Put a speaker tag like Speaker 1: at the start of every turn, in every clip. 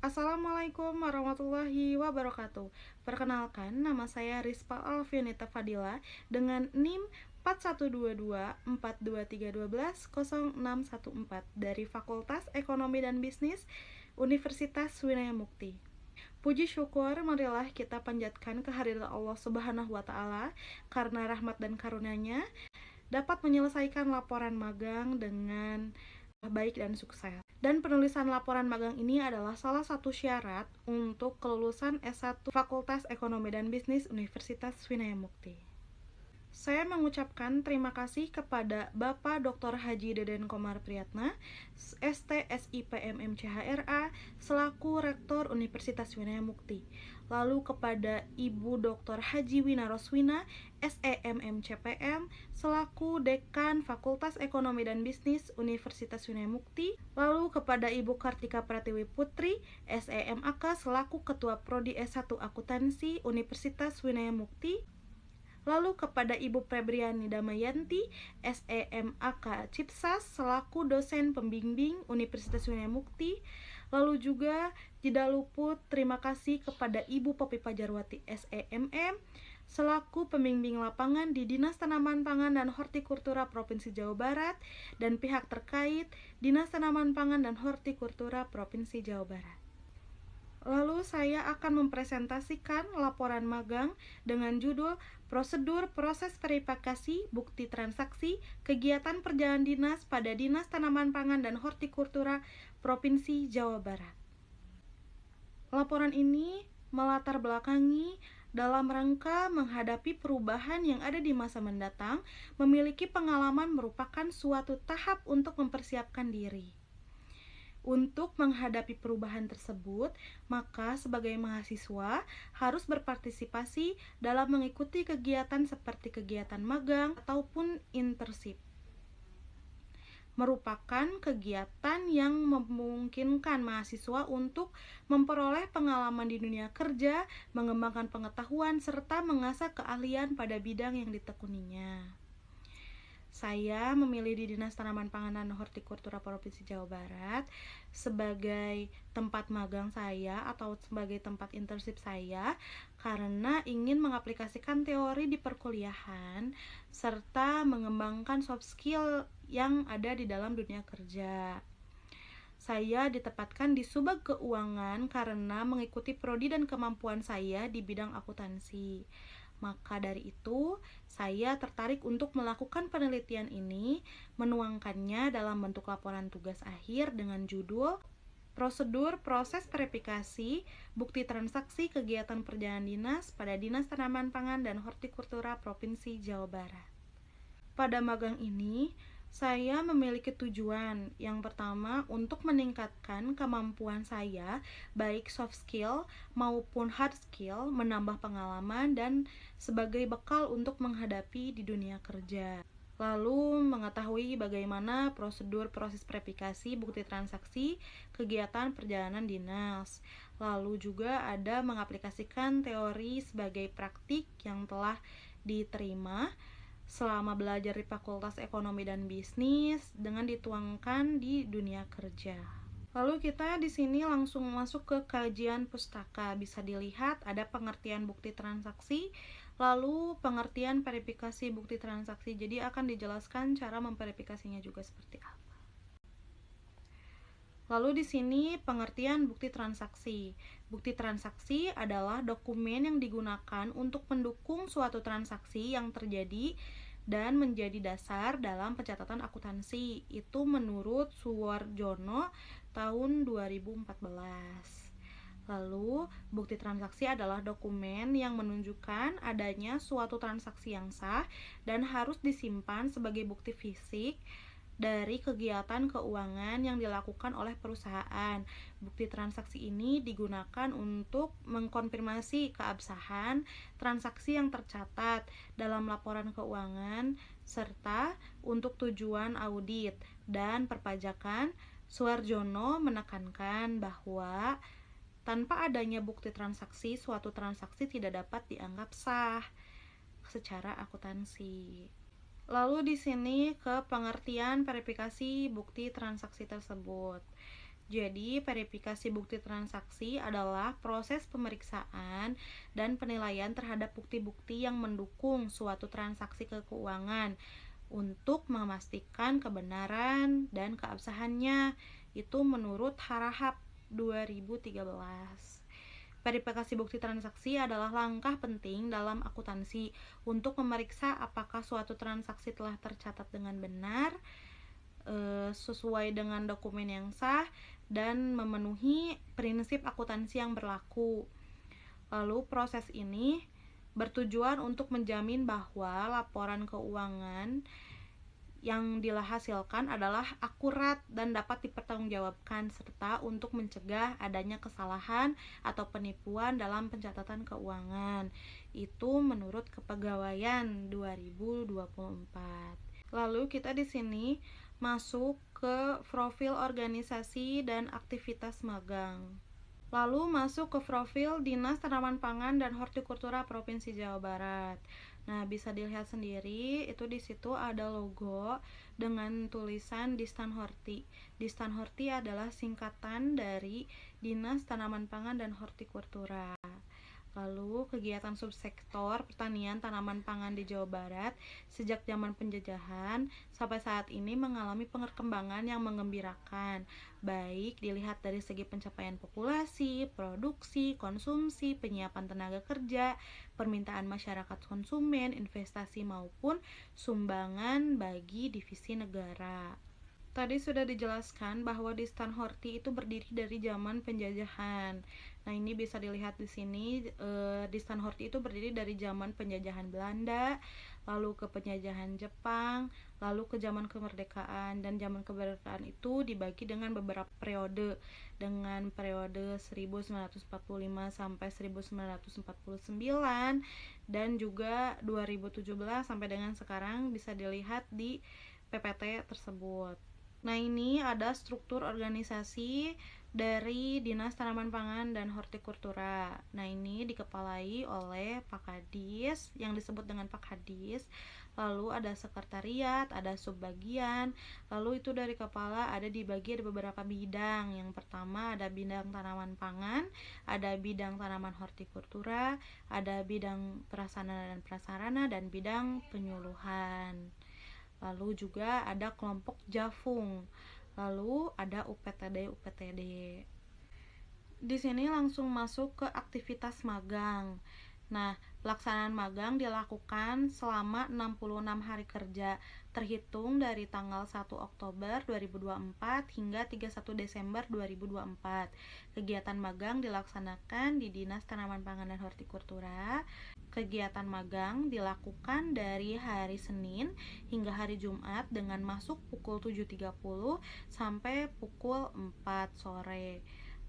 Speaker 1: Assalamualaikum warahmatullahi wabarakatuh. Perkenalkan, nama saya Rispa Alfianita Fadila dengan NIM 412242312014 dari Fakultas Ekonomi dan Bisnis Universitas Winaya Mukti. Puji syukur marilah kita panjatkan kehadirat Allah Subhanahu wa taala karena rahmat dan karunia-Nya dapat menyelesaikan laporan magang dengan baik dan sukses. Dan penulisan laporan magang ini adalah salah satu syarat untuk kelulusan S1 Fakultas Ekonomi dan Bisnis Universitas Winaya Mukti. Saya mengucapkan terima kasih kepada Bapak Dr. Haji Deden Komar Priyatna, STSIPM-MCHRA, selaku Rektor Universitas Winaya Mukti. Lalu kepada Ibu Dr. Haji Wina Roswina, SEMMCPM, selaku Dekan Fakultas Ekonomi dan Bisnis Universitas Winaya Mukti. Lalu kepada Ibu Kartika Pratiwi Putri, SEMAK, selaku Ketua Prodi S1 Akuntansi Universitas Winaya Mukti. Lalu kepada Ibu Febriani Damayanti, SEMAK Cipsas, selaku dosen pembimbing Universitas Winaya Mukti. Lalu juga tidak luput terima kasih kepada Ibu Popi Pajarwati, SEMM, selaku pembimbing lapangan di Dinas Tanaman Pangan dan Hortikultura Provinsi Jawa Barat, dan pihak terkait Dinas Tanaman Pangan dan Hortikultura Provinsi Jawa Barat. Lalu saya akan mempresentasikan laporan magang dengan judul Prosedur Proses Verifikasi Bukti Transaksi Kegiatan Perjalanan Dinas pada Dinas Tanaman Pangan dan Hortikultura Provinsi Jawa Barat. Laporan ini melatar belakangi dalam rangka menghadapi perubahan yang ada di masa mendatang, memiliki pengalaman merupakan suatu tahap untuk mempersiapkan diri. Untuk menghadapi perubahan tersebut, maka sebagai mahasiswa harus berpartisipasi dalam mengikuti kegiatan seperti kegiatan magang ataupun internship. Merupakan kegiatan yang memungkinkan mahasiswa untuk memperoleh pengalaman di dunia kerja, mengembangkan pengetahuan, serta mengasah keahlian pada bidang yang ditekuninya. Saya memilih di Dinas Tanaman Pangan dan Hortikultura Provinsi Jawa Barat sebagai tempat magang saya atau sebagai tempat internship saya karena ingin mengaplikasikan teori di perkuliahan serta mengembangkan soft skill yang ada di dalam dunia kerja. Saya ditempatkan di Subag Keuangan karena mengikuti prodi dan kemampuan saya di bidang akuntansi. Maka dari itu, saya tertarik untuk melakukan penelitian ini, menuangkannya dalam bentuk laporan tugas akhir dengan judul Prosedur Proses Verifikasi Bukti Transaksi Kegiatan Perjalanan Dinas pada Dinas Tanaman Pangan dan Hortikultura Provinsi Jawa Barat. Pada magang ini, saya memiliki tujuan yang pertama untuk meningkatkan kemampuan saya, baik soft skill maupun hard skill, menambah pengalaman dan sebagai bekal untuk menghadapi di dunia kerja. Lalu mengetahui bagaimana prosedur proses verifikasi bukti transaksi kegiatan perjalanan dinas. Lalu juga ada mengaplikasikan teori sebagai praktik yang telah diterima selama belajar di Fakultas Ekonomi dan Bisnis dengan dituangkan di dunia kerja. Lalu kita di sini langsung masuk ke kajian pustaka. Bisa dilihat ada pengertian bukti transaksi, lalu pengertian verifikasi bukti transaksi. Jadi akan dijelaskan cara memverifikasinya juga seperti apa. Lalu di sini pengertian bukti transaksi. Bukti transaksi adalah dokumen yang digunakan untuk mendukung suatu transaksi yang terjadi dan menjadi dasar dalam pencatatan akuntansi. Itu menurut Suwarjono tahun 2014. Lalu, bukti transaksi adalah dokumen yang menunjukkan adanya suatu transaksi yang sah dan harus disimpan sebagai bukti fisik dari kegiatan keuangan yang dilakukan oleh perusahaan. Bukti transaksi ini digunakan untuk mengkonfirmasi keabsahan transaksi yang tercatat dalam laporan keuangan serta untuk tujuan audit dan perpajakan. Suwarjono menekankan bahwa tanpa adanya bukti transaksi, suatu transaksi tidak dapat dianggap sah secara akuntansi. Lalu di sini ke pengertian verifikasi bukti transaksi tersebut. Jadi, verifikasi bukti transaksi adalah proses pemeriksaan dan penilaian terhadap bukti-bukti yang mendukung suatu transaksi keuangan untuk memastikan kebenaran dan keabsahannya. Itu menurut Harahap 2013. Verifikasi bukti transaksi adalah langkah penting dalam akuntansi untuk memeriksa apakah suatu transaksi telah tercatat dengan benar, sesuai dengan dokumen yang sah, dan memenuhi prinsip akuntansi yang berlaku. Lalu proses ini bertujuan untuk menjamin bahwa laporan keuangan yang dihasilkan adalah akurat dan dapat dipertanggungjawabkan, serta untuk mencegah adanya kesalahan atau penipuan dalam pencatatan keuangan. Itu menurut Kepegawaian 2024. Lalu kita di sini masuk ke profil organisasi dan aktivitas magang. Lalu masuk ke profil Dinas Tanaman Pangan dan Hortikultura Provinsi Jawa Barat. Nah, bisa dilihat sendiri, itu di situ ada logo dengan tulisan Distan Horti. Distan Horti adalah singkatan dari Dinas Tanaman Pangan dan Hortikultura. Lalu, kegiatan subsektor pertanian tanaman pangan di Jawa Barat sejak zaman penjajahan sampai saat ini mengalami perkembangan yang menggembirakan, baik dilihat dari segi pencapaian populasi, produksi, konsumsi, penyiapan tenaga kerja, permintaan masyarakat konsumen, investasi maupun sumbangan bagi divisi negara. Tadi sudah dijelaskan bahwa Distan Horti itu berdiri dari zaman penjajahan. Nah, ini bisa dilihat di sini, Distan Horti itu berdiri dari zaman penjajahan Belanda, lalu ke penjajahan Jepang, lalu ke zaman kemerdekaan. Dan zaman kemerdekaan itu dibagi dengan beberapa periode, dengan periode 1945 sampai 1949 dan juga 2017 sampai dengan sekarang, bisa dilihat di PPT tersebut. Nah, ini ada struktur organisasi dari Dinas Tanaman Pangan dan Hortikultura. Nah, ini dikepalai oleh Pak Kadis yang disebut dengan Pak Kadis. Lalu ada sekretariat, ada subbagian. Lalu itu dari kepala ada dibagi ada beberapa bidang. Yang pertama ada bidang tanaman pangan, ada bidang tanaman hortikultura, ada bidang prasarana dan prasarana, dan bidang penyuluhan. Lalu juga ada kelompok Jafung. Lalu ada UPTD. Di sini langsung masuk ke aktivitas magang. Nah, pelaksanaan magang dilakukan selama 66 hari kerja, terhitung dari tanggal 1 Oktober 2024 hingga 31 Desember 2024. Kegiatan magang dilaksanakan di Dinas Tanaman Pangan dan Hortikultura. Kegiatan magang dilakukan dari hari Senin hingga hari Jumat dengan masuk pukul 7.30 sampai pukul 4 sore.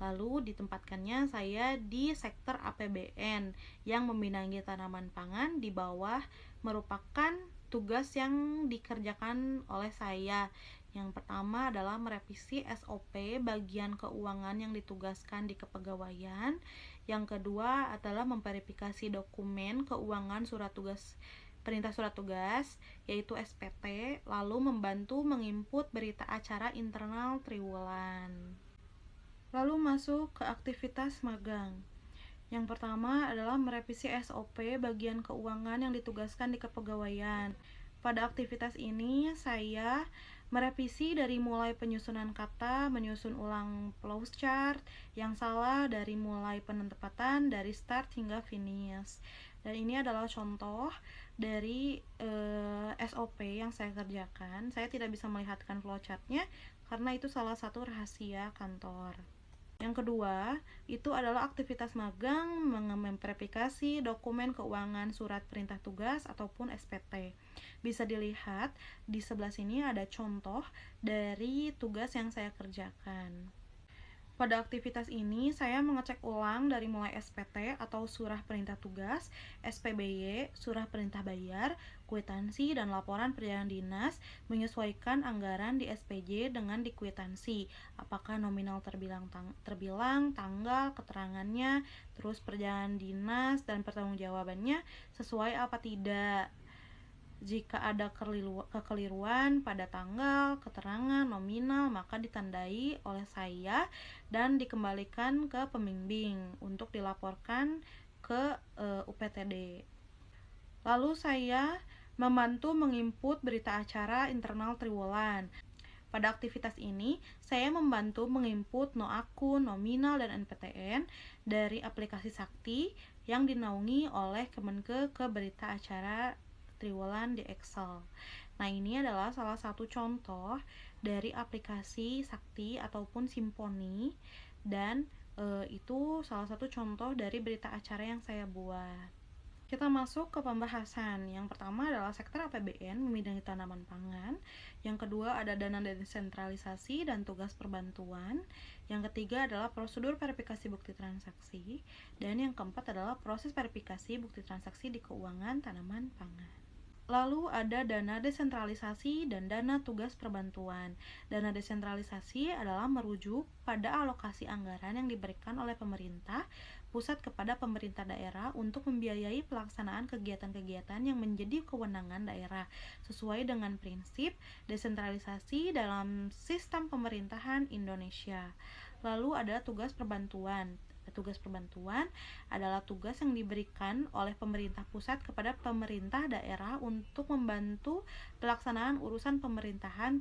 Speaker 1: Lalu ditempatkannya saya di sektor APBN yang membidangi tanaman pangan di bawah, merupakan tugas yang dikerjakan oleh saya. Yang pertama adalah merevisi SOP bagian keuangan yang ditugaskan di kepegawaian. Yang kedua adalah memverifikasi dokumen keuangan surat tugas, perintah surat tugas, yaitu SPT, lalu membantu menginput berita acara internal triwulan. Lalu masuk ke aktivitas magang. Yang pertama adalah merevisi SOP bagian keuangan yang ditugaskan di kepegawaian. Pada aktivitas ini saya merevisi dari mulai penyusunan kata, menyusun ulang flowchart yang salah, dari mulai penempatan dari start hingga finish. Dan ini adalah contoh dari SOP yang saya kerjakan. Saya tidak bisa melihatkan flowchartnya karena itu salah satu rahasia kantor. Yang kedua, itu adalah aktivitas magang memverifikasi dokumen keuangan surat perintah tugas ataupun SPT. Bisa dilihat di sebelah sini ada contoh dari tugas yang saya kerjakan. Pada aktivitas ini, saya mengecek ulang dari mulai SPT atau surah perintah tugas, SPBY, surah perintah bayar, kwitansi, dan laporan perjalanan dinas, menyesuaikan anggaran di SPJ dengan di kwitansi. Apakah nominal terbilang, tanggal, keterangannya, terus perjalanan dinas, dan pertanggungjawabannya sesuai apa tidak. Jika ada kekeliruan pada tanggal, keterangan, nominal, maka ditandai oleh saya dan dikembalikan ke pembimbing untuk dilaporkan ke UPTD. Lalu saya membantu menginput berita acara internal Triwulan. Pada aktivitas ini, saya membantu menginput no akun, nominal, dan NPTN dari aplikasi Sakti yang dinaungi oleh Kemenke ke berita acara Triwulan di Excel. Nah, ini adalah salah satu contoh dari aplikasi Sakti ataupun Simponi, dan itu salah satu contoh dari berita acara yang saya buat. Kita masuk ke pembahasan. Yang pertama adalah sektor APBN membidangi tanaman pangan. Yang kedua ada dana desentralisasi dan tugas perbantuan. Yang ketiga adalah prosedur verifikasi bukti transaksi. Dan yang keempat adalah proses verifikasi bukti transaksi di keuangan tanaman pangan. Lalu ada dana desentralisasi dan dana tugas perbantuan. Dana desentralisasi adalah merujuk pada alokasi anggaran yang diberikan oleh pemerintah pusat kepada pemerintah daerah untuk membiayai pelaksanaan kegiatan-kegiatan yang menjadi kewenangan daerah sesuai dengan prinsip desentralisasi dalam sistem pemerintahan Indonesia. Lalu ada tugas perbantuan. Tugas perbantuan adalah tugas yang diberikan oleh pemerintah pusat kepada pemerintah daerah untuk membantu pelaksanaan urusan pemerintahan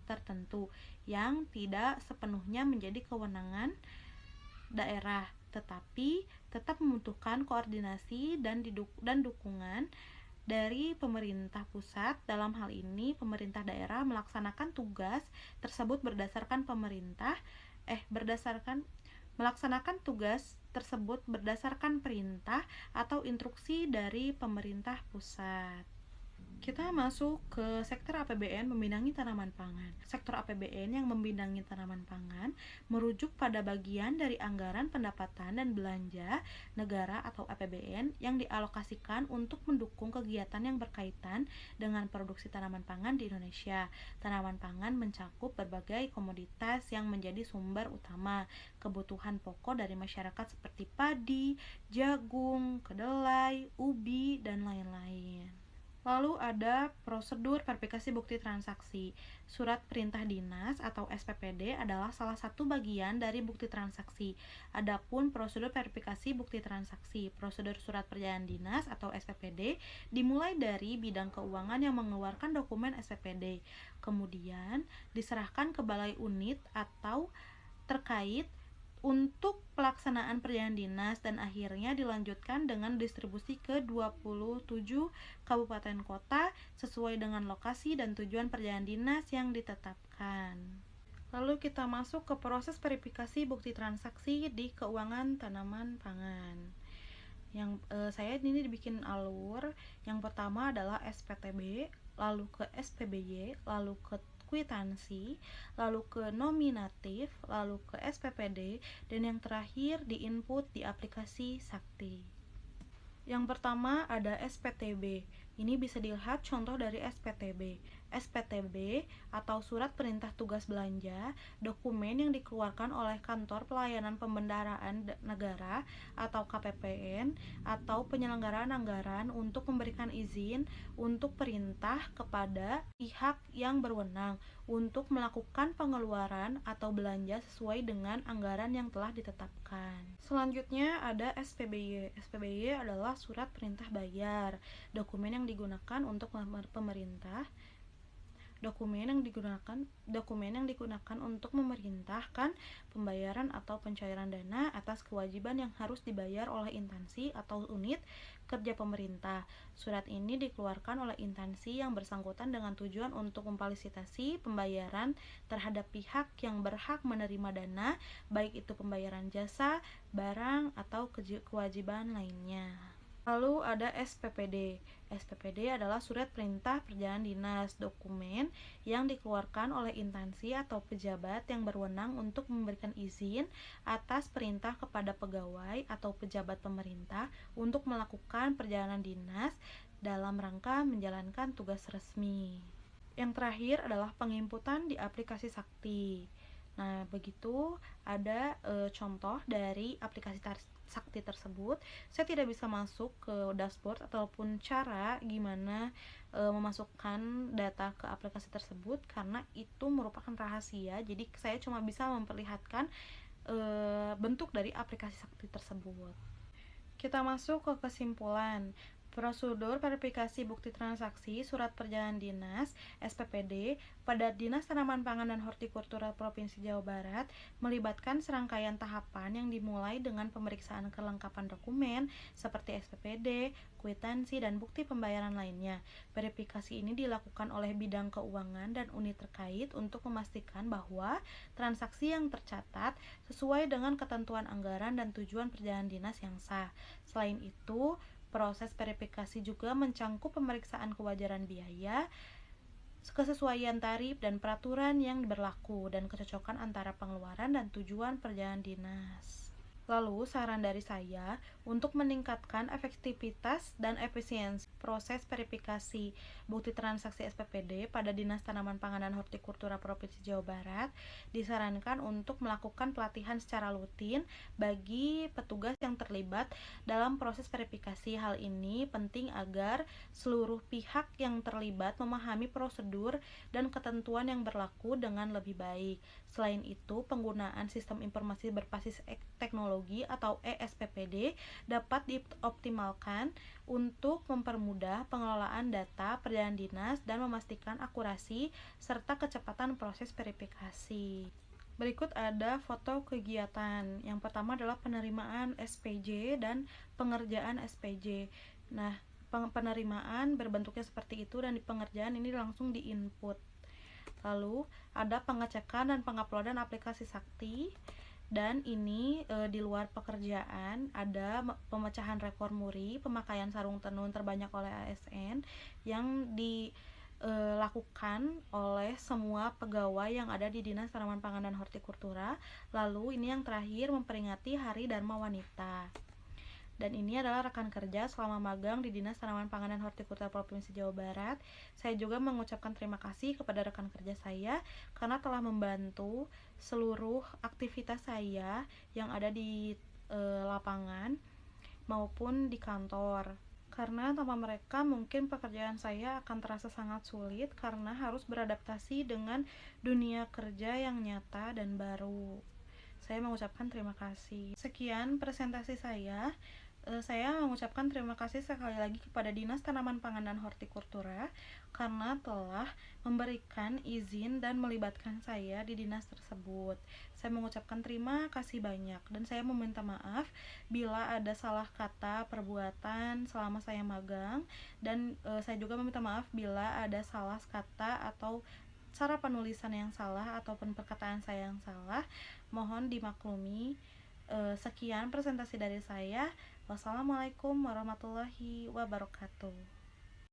Speaker 1: tertentu yang tidak sepenuhnya menjadi kewenangan daerah, tetapi tetap membutuhkan koordinasi dan dukungan dari pemerintah pusat. Dalam hal ini, pemerintah daerah melaksanakan tugas tersebut melaksanakan tugas tersebut berdasarkan perintah atau instruksi dari pemerintah pusat. Kita masuk ke sektor APBN membidangi tanaman pangan. Sektor APBN yang membidangi tanaman pangan merujuk pada bagian dari anggaran pendapatan dan belanja negara atau APBN yang dialokasikan untuk mendukung kegiatan yang berkaitan dengan produksi tanaman pangan di Indonesia. Tanaman pangan mencakup berbagai komoditas yang menjadi sumber utama kebutuhan pokok dari masyarakat seperti padi, jagung, kedelai, ubi, dan lain-lain. Lalu ada prosedur verifikasi bukti transaksi. Surat perintah dinas atau SPPD adalah salah satu bagian dari bukti transaksi. Adapun prosedur verifikasi bukti transaksi, prosedur surat perjalanan dinas atau SPPD dimulai dari bidang keuangan yang mengeluarkan dokumen SPPD. Kemudian diserahkan ke balai unit atau terkait untuk pelaksanaan perjalanan dinas dan akhirnya dilanjutkan dengan distribusi ke 27 kabupaten kota sesuai dengan lokasi dan tujuan perjalanan dinas yang ditetapkan. Lalu kita masuk ke proses verifikasi bukti transaksi di keuangan tanaman pangan. Saya ini dibikin alur. Yang pertama adalah SPTB, lalu ke SPBY, lalu ke kwitansi, lalu ke nominatif, lalu ke SPPD, dan yang terakhir diinput di aplikasi Sakti. Yang pertama ada SPTB. Ini bisa dilihat contoh dari SPTB. SPTB atau Surat Perintah Tugas Belanja, dokumen yang dikeluarkan oleh Kantor Pelayanan Pembendaraan Negara atau KPPN atau penyelenggaraan anggaran untuk memberikan izin untuk perintah kepada pihak yang berwenang untuk melakukan pengeluaran atau belanja sesuai dengan anggaran yang telah ditetapkan. Selanjutnya ada SPBY. SPBY adalah Surat Perintah Bayar, dokumen yang digunakan untuk pemerintah dokumen yang digunakan untuk memerintahkan pembayaran atau pencairan dana atas kewajiban yang harus dibayar oleh instansi atau unit kerja pemerintah. Surat ini dikeluarkan oleh instansi yang bersangkutan dengan tujuan untuk memfasilitasi pembayaran terhadap pihak yang berhak menerima dana, baik itu pembayaran jasa, barang, atau kewajiban lainnya. Lalu ada SPPD. SPPD adalah Surat Perintah Perjalanan Dinas, dokumen yang dikeluarkan oleh instansi atau pejabat yang berwenang untuk memberikan izin atas perintah kepada pegawai atau pejabat pemerintah untuk melakukan perjalanan dinas dalam rangka menjalankan tugas resmi. Yang terakhir adalah penginputan di aplikasi Sakti. Nah, begitu ada contoh dari aplikasi Sakti tersebut. Saya tidak bisa masuk ke dashboard ataupun cara gimana memasukkan data ke aplikasi tersebut karena itu merupakan rahasia. Jadi saya cuma bisa memperlihatkan bentuk dari aplikasi Sakti tersebut. Kita masuk ke kesimpulan. Prosedur verifikasi bukti transaksi surat perjalanan dinas (SPPD) pada Dinas Tanaman Pangan dan Hortikultura Provinsi Jawa Barat melibatkan serangkaian tahapan yang dimulai dengan pemeriksaan kelengkapan dokumen seperti SPPD, kwitansi, dan bukti pembayaran lainnya. Verifikasi ini dilakukan oleh bidang keuangan dan unit terkait untuk memastikan bahwa transaksi yang tercatat sesuai dengan ketentuan anggaran dan tujuan perjalanan dinas yang sah. Selain itu, proses verifikasi juga mencangkup pemeriksaan kewajaran biaya, kesesuaian tarif dan peraturan yang berlaku, dan kecocokan antara pengeluaran dan tujuan perjalanan dinas. Lalu, saran dari saya untuk meningkatkan efektivitas dan efisiensi proses verifikasi bukti transaksi SPPD pada Dinas Tanaman Pangan dan Hortikultura Provinsi Jawa Barat, disarankan untuk melakukan pelatihan secara rutin bagi petugas yang terlibat dalam proses verifikasi. Hal ini penting agar seluruh pihak yang terlibat memahami prosedur dan ketentuan yang berlaku dengan lebih baik. Selain itu, penggunaan sistem informasi berbasis teknologi atau ESPPD dapat dioptimalkan untuk mempermudah pengelolaan data perjalanan dinas dan memastikan akurasi serta kecepatan proses verifikasi. Berikut ada foto kegiatan. Yang pertama adalah penerimaan SPJ dan pengerjaan SPJ. Nah, penerimaan berbentuknya seperti itu dan di pengerjaan ini langsung diinput. Lalu ada pengecekan dan penguploadan aplikasi Sakti, dan ini di luar pekerjaan ada pemecahan rekor muri pemakaian sarung tenun terbanyak oleh ASN yang dilakukan oleh semua pegawai yang ada di Dinas Tanaman Pangan dan Hortikultura. Lalu ini yang terakhir memperingati Hari Dharma Wanita. Dan ini adalah rekan kerja selama magang di Dinas Tanaman Pangan dan Hortikultura Provinsi Jawa Barat. Saya juga mengucapkan terima kasih kepada rekan kerja saya karena telah membantu seluruh aktivitas saya yang ada di lapangan maupun di kantor. Karena tanpa mereka mungkin pekerjaan saya akan terasa sangat sulit karena harus beradaptasi dengan dunia kerja yang nyata dan baru. Saya mengucapkan terima kasih. Sekian presentasi saya. Saya mengucapkan terima kasih sekali lagi kepada Dinas Tanaman Pangan dan Hortikultura karena telah memberikan izin dan melibatkan saya di dinas tersebut. Saya mengucapkan terima kasih banyak dan saya meminta maaf bila ada salah kata perbuatan selama saya magang, dan saya juga meminta maaf bila ada salah kata atau cara penulisan yang salah ataupun perkataan saya yang salah. Mohon dimaklumi. Sekian presentasi dari saya. Wassalamualaikum warahmatullahi wabarakatuh.